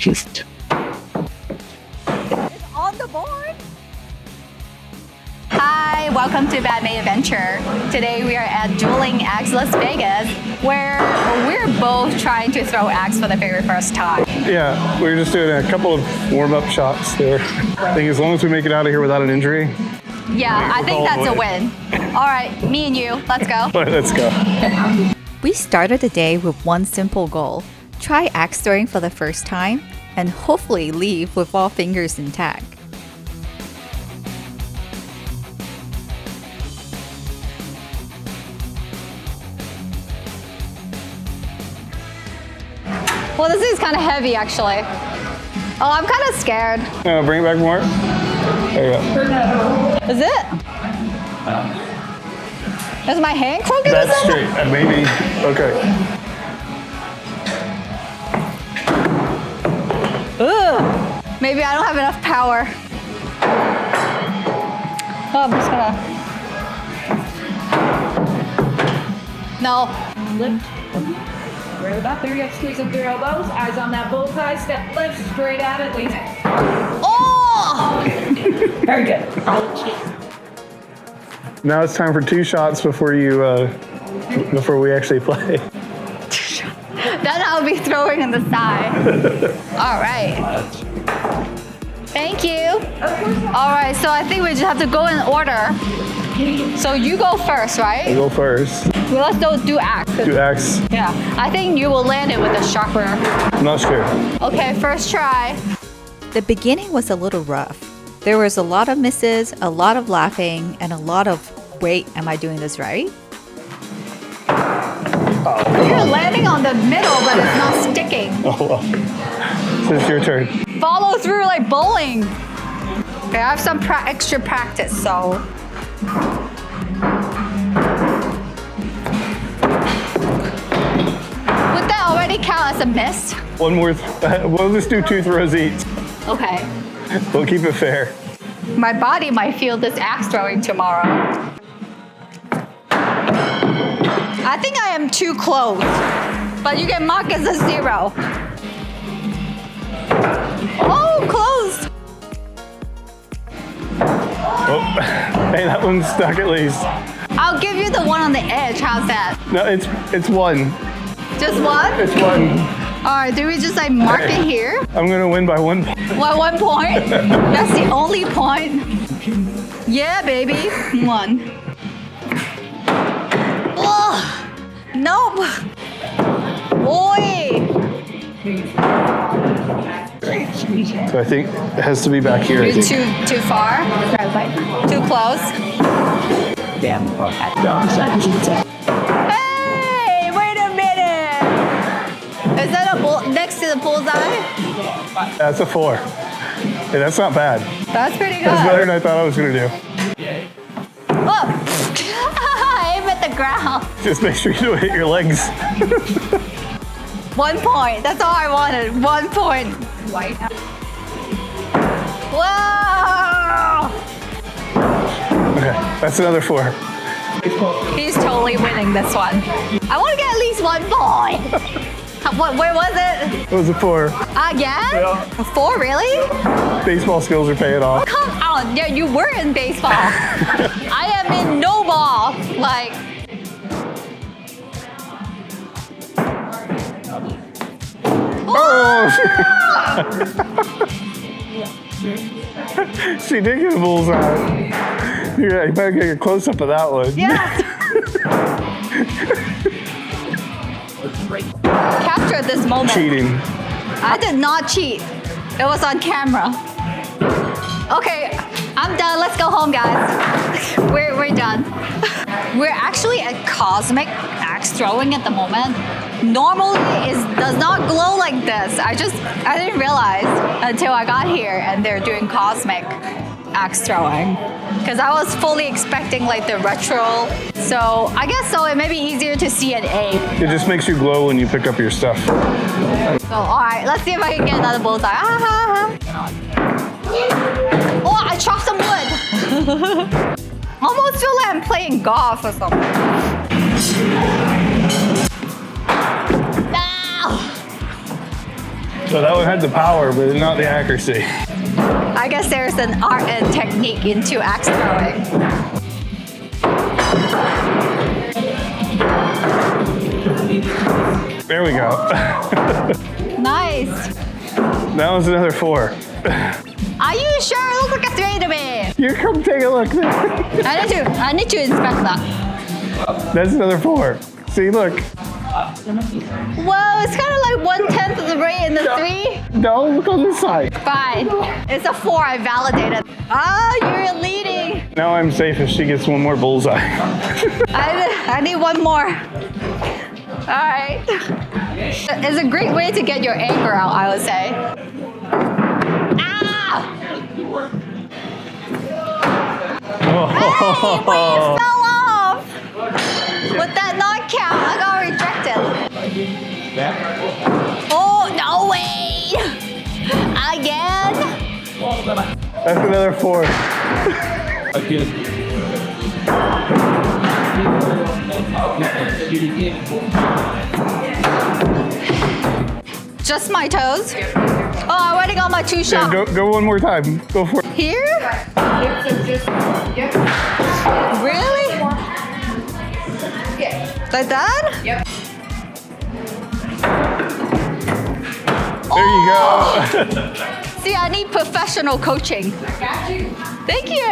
It's on the board. Hi, welcome to Bad Made Adventure. Today we are at Dueling Axes Las Vegas, where we're both trying to throw axe for the very first time. Yeah, we're just doing a couple of warm-up shots there. I think as long as we make it out of here without an injury. Yeah, I think that's a win. All right, me and you, let's go. All right, let's go. We started the day with one simple goal: try axe throwing for the first time and hopefully leave with all fingers intact. Well, this is kind of heavy, actually. Oh, I'm kind of scared. Bring it back more. There you go. Is it? Is my hand crooked? That's straight. Maybe. Okay. Ugh. Maybe I don't have enough power. Oh, I'm just gonna. No. Lift. Right about there, you have to squeeze up your elbows. Eyes on that bullseye. Step lift, straight at it. Lean. Oh! Very good. Now it's time for 2 shots before we actually play. Then I'll be throwing on the side. All right. Thank you. All right, so I think we just have to go in order. So you go first, right? I'll go first. Well, let's do axe. Do axe. Yeah, I think you will land it with a sharper. I'm not sure. Okay, first try. The beginning was a little rough. There was a lot of misses, a lot of laughing, and a lot of, wait, am I doing this right? You're landing on the middle, but it's not sticking. Oh well. So it's your turn. Follow through like bowling. Okay, I have some extra practice, so. Would that already count as a miss? One more. We'll just do 2 throws each. Okay. We'll keep it fair. My body might feel this axe throwing tomorrow. I think I am too close, but you can mark as a 0. Oh, close. Oh, hey, that one's stuck at least. I'll give you the one on the edge. How's that? No, it's 1. Just one? It's 1. All right, do we just like mark it here? I'm gonna win by 1 point. Well, 1 point? That's the only point. Yeah, baby. 1. Oh, nope. Boy. So I think it has to be back here. You're too far? Too close? Hey, wait a minute. Is that a next to the bullseye? That's a 4. Hey, that's not bad. That's pretty good. That's better than I thought I was gonna do. Oh. Aim at the ground. Just make sure you don't hit your legs. 1 point. That's all I wanted. 1 point. Whoa! Okay, that's another 4. He's totally winning this one. I want to get at least 1 point. Where was it? It was a 4. Again? Yeah. A 4, really? Baseball skills are paying off. Come on. Yeah, you were in baseball. I am in no ball. Like. Oh! She did get a bullseye. Yeah, you better get a close up of that one. Yes. Capture this moment. Cheating. I did not cheat. It was on camera. Okay, I'm done. Let's go home, guys. We're done. We're actually at Cosmic Axe Throwing at the moment. Normally, it does not glow like this. I didn't realize until I got here and they're doing Cosmic Axe Throwing. Because I was fully expecting like the retro. So I guess so. It may be easier to see at A. It just makes you glow when you pick up your stuff. So, all right, let's see if I can get another bullseye. Oh, I chopped some wood. Almost feel like I'm playing golf or something. No! So that one had the power, but not the accuracy. I guess there's an art and technique into axe throwing. There we go. Nice. That was another 4. Are you sure? It looks like a 3 to me. You come take a look. I need to inspect that. That's another 4. See, look. Whoa, it's kind of like 1/10 of the rate in the 3. No, look on this side. Fine. It's a 4. I validated. Oh, you're leading. Now I'm safe if she gets one more bullseye. I need one more. All right. It's a great way to get your anger out, I would say. Ah! Hey, wait, it fell off. Would that not count? I got rejected. Oh, no way. Again? That's another 4. Just my toes? Oh, I already got my 2 shots. Yeah, go one more time. Go for it. Here? Really? Like that? Yep. There you go. See, I need professional coaching. Got you. Thank you.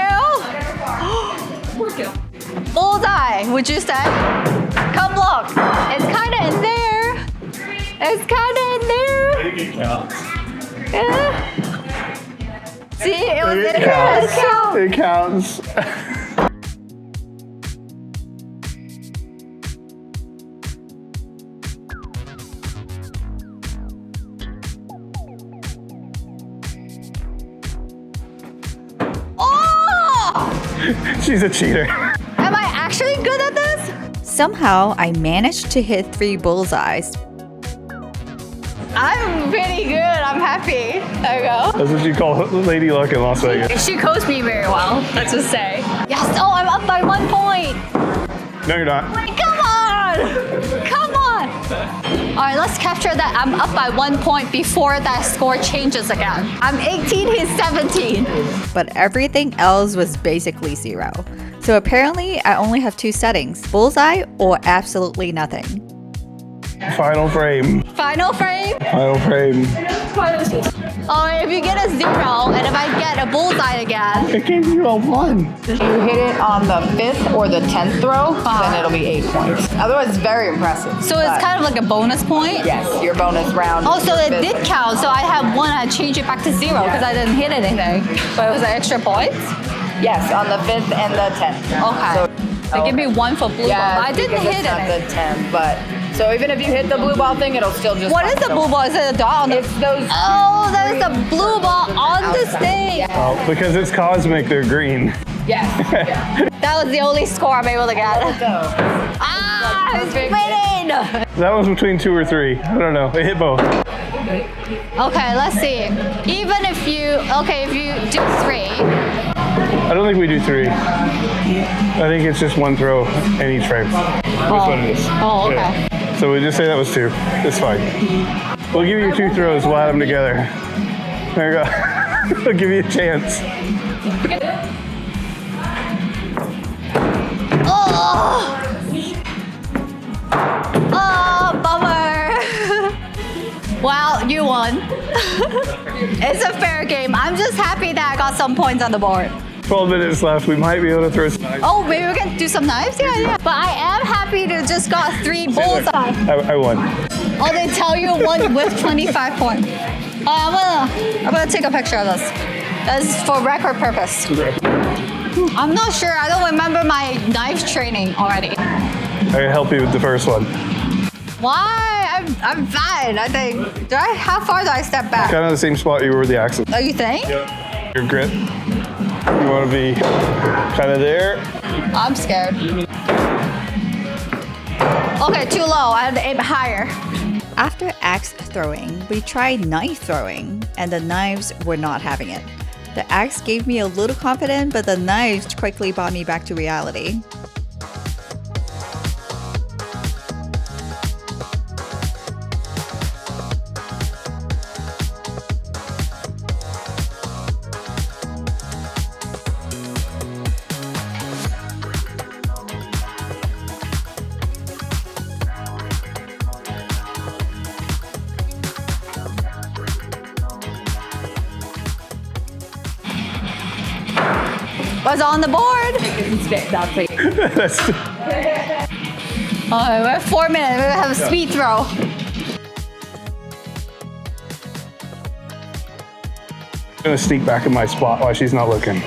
Work it. Bullseye, would you say? Come look. It's kind of in there. It's kind of in there. Yeah. See, it was in It there. counts. It counts. Oh! She's a cheater. Am I actually good at this? Somehow, I managed to hit 3 bullseyes. I'm pretty good. I'm happy. There you go. That's what you call lady luck in Las Vegas. She coached me very well, let's just say. Yes, oh, I'm up by 1 point. No, you're not. Wait, come on. Come on. All right, let's capture that. I'm up by 1 point before that score changes again. I'm 18, he's 17. But everything else was basically 0. So apparently, I only have 2 settings, bullseye or absolutely nothing. Final frame. Final frame. Final frame. Oh, if you get a 0 and if I get a bullseye again. It gave you a 1. If you hit it on the 5th or the 10th throw, then it'll be 8 points. Otherwise, it's very impressive. So it's kind of like a bonus point? Yes, your bonus round. Oh, so it did count. So I had 1, I changed it back to 0 because I didn't hit anything. But it was an extra points? Yes, on the 5th and the 10th. Okay. So give me 1 for blue ball. I didn't hit it's not it. the 10th, but so even if you hit the blue ball thing, it'll still just. What is the blue ball? Is it a dot on the? It's those. Oh, there's a blue ball on this thing. Oh, because it's cosmic, they're green. Yes. That was the only score I'm able to get. So, Ah, it's perfect. winning. That was between 2 or 3. I don't know. It hit both. Okay, let's see. Even if you do 3. I don't think we do 3. I think it's just 1 throw in each frame. That's what it is. Oh, okay. Yeah. So we just say that was 2. It's fine. We'll give you 2 throws. We'll add them together. There you go. We'll give you a chance. Oh, bummer. Well, you won. It's a fair game. I'm just happy that I got some points on the board. 12 minutes left. We might be able to throw some knives. Oh, maybe we can do some knives? Yeah. But I am happy to just got 3 bullseye. I won. Oh, they tell you 1 with 25 points. I'm gonna take a picture of this. That's for record purpose. I'm not sure. I don't remember my knife training already. I can help you with the first one. Why? I'm fine, I think. How far do I step back? Kind of the same spot you were with the axes. Oh, you think? Your grip. You want to be kind of there. I'm scared. Okay, too low. I have to aim higher. After axe throwing, we tried knife throwing, and the knives were not having it. The axe gave me a little confidence, but the knives quickly brought me back to reality. What's on the board? That's it. That's Oh, we're at 4 minutes. We're gonna have a speed throw. I'm gonna sneak back in my spot while she's not looking.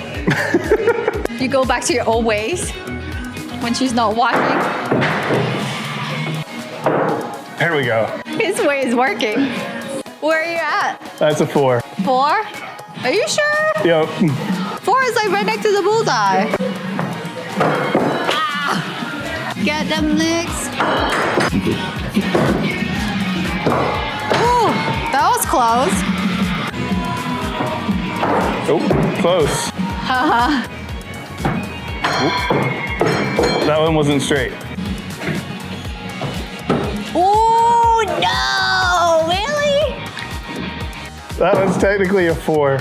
You go back to your old ways when she's not watching. There we go. His way is working. Where are you at? That's a 4. 4? Are you sure? Yep. 4 is like right next to the bullseye. Ah! Get them licks. Ooh, that was close. Oh, close. Haha. That one wasn't straight. Oh no! Really? That one's technically a 4.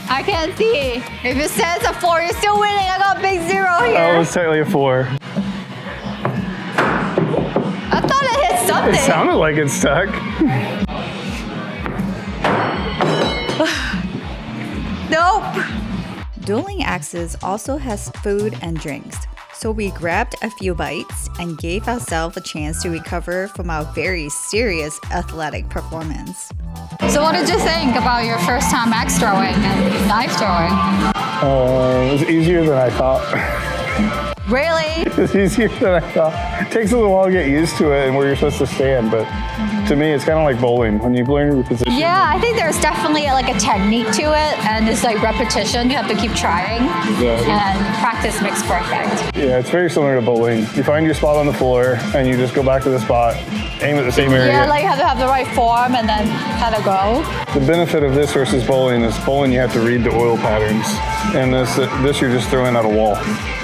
I can't see. If it says a 4, you're still winning. I got big 0 here. That was technically a 4. I thought I hit something. It sounded like it stuck. Nope. Dueling Axes also has food and drinks, so we grabbed a few bites and gave ourselves a chance to recover from our very serious athletic performance. So what did you think about your first time axe throwing and knife throwing? It was easier than I thought. Really? It was easier than I thought. It takes a little while to get used to it and where you're supposed to stand, but to me, it's kind of like bowling. When you learn your position. Yeah, I think there's definitely like a technique to it, and it's like repetition. You have to keep trying, and practice makes perfect. Yeah, it's very similar to bowling. You find your spot on the floor, and you just go back to the spot, aim at the same area. Yeah, like you have to have the right form and then kind of go. The benefit of this versus bowling is bowling you have to read the oil patterns, and this you're just throwing at a wall.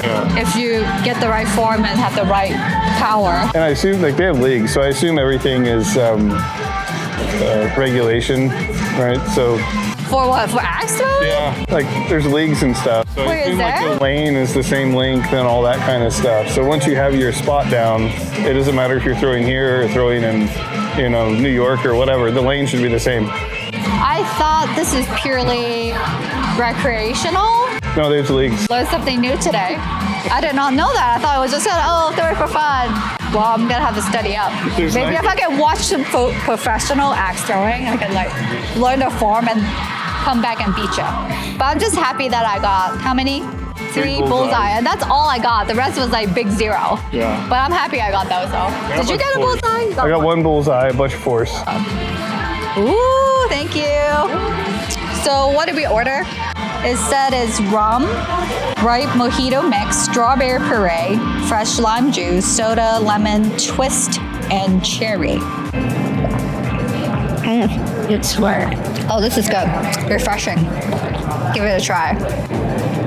Yeah. If you get the right form and have the right power. And I assume like they have leagues, so I assume everything is regulation, right? So For what? For axe throwing? yeah, like there's leagues and stuff. So Wait, I assume is like there? the lane is the same length and all that kind of stuff. So once you have your spot down, it doesn't matter if you're throwing here or throwing in, New York or whatever. The lane should be the same. I thought this is purely recreational. No, there's leagues. Learned something new today. I did not know that. I thought it was just throw it for fun. Well, I'm gonna have to study up. There's Maybe like- if I can watch some professional axe throwing, I can like learn the form and come back and beat you. But I'm just happy that I got how many? 3 bullseye, and that's all I got. The rest was like big 0. Yeah. But I'm happy I got those though. Did you get a bullseye? You I got 1 bullseye, a bunch of 4s. Ooh, thank you. So what did we order? It said it's rum, ripe mojito mix, strawberry puree, fresh lime juice, soda, lemon, twist, and cherry. It's swear. Oh, this is good. Refreshing. Give it a try.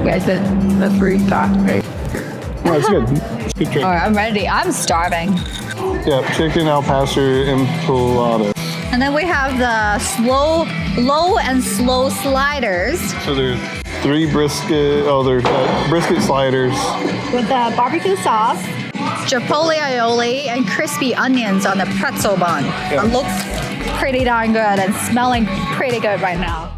Guys, the fruit thought, right? No, it's good. It's good drink. All right, I'm ready. I'm starving. Yeah, chicken al pastor empanadas. And then we have the low and slow sliders So there's 3 brisket. Oh, there's brisket sliders. with the barbecue sauce, chipotle aioli, and crispy onions on the pretzel bun. Yeah. It looks pretty darn good and smelling pretty good right now.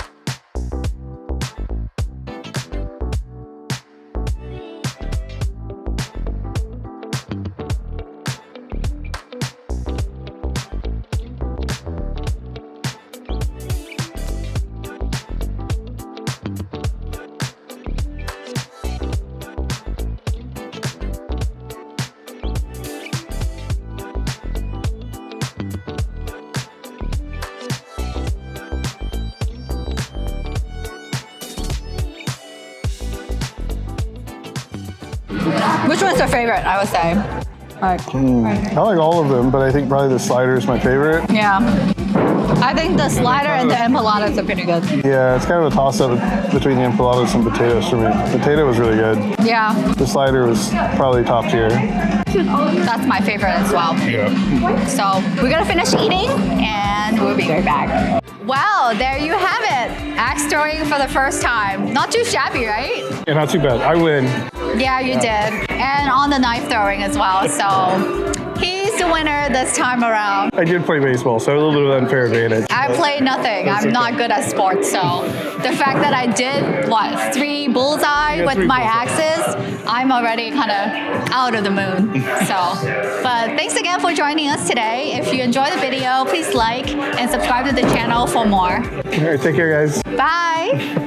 Which one's your favorite, I would say? I like all of them, but I think probably the slider is my favorite. Yeah. I think the slider and the empanadas are pretty good. Yeah, it's kind of a toss-up between the empanadas and potatoes for me. Potato was really good. Yeah, The slider was probably top tier. that's my favorite as well. Yeah. So we're gonna finish eating and we'll be right back. Wow, there you have it. Axe throwing for the first time. Not too shabby, right? Yeah, not too bad. I win. Yeah, you did. And on the knife throwing as well. So he's the winner this time around. I did play baseball, so a little bit of unfair advantage. I played nothing. I'm not good at sports, so the fact that I did, 3 bullseye with 3 my bullseye. axes, I'm already kind of out of the moon. But thanks again for joining us today. If you enjoyed the video, please like and subscribe to the channel for more. All right, take care, guys. Bye!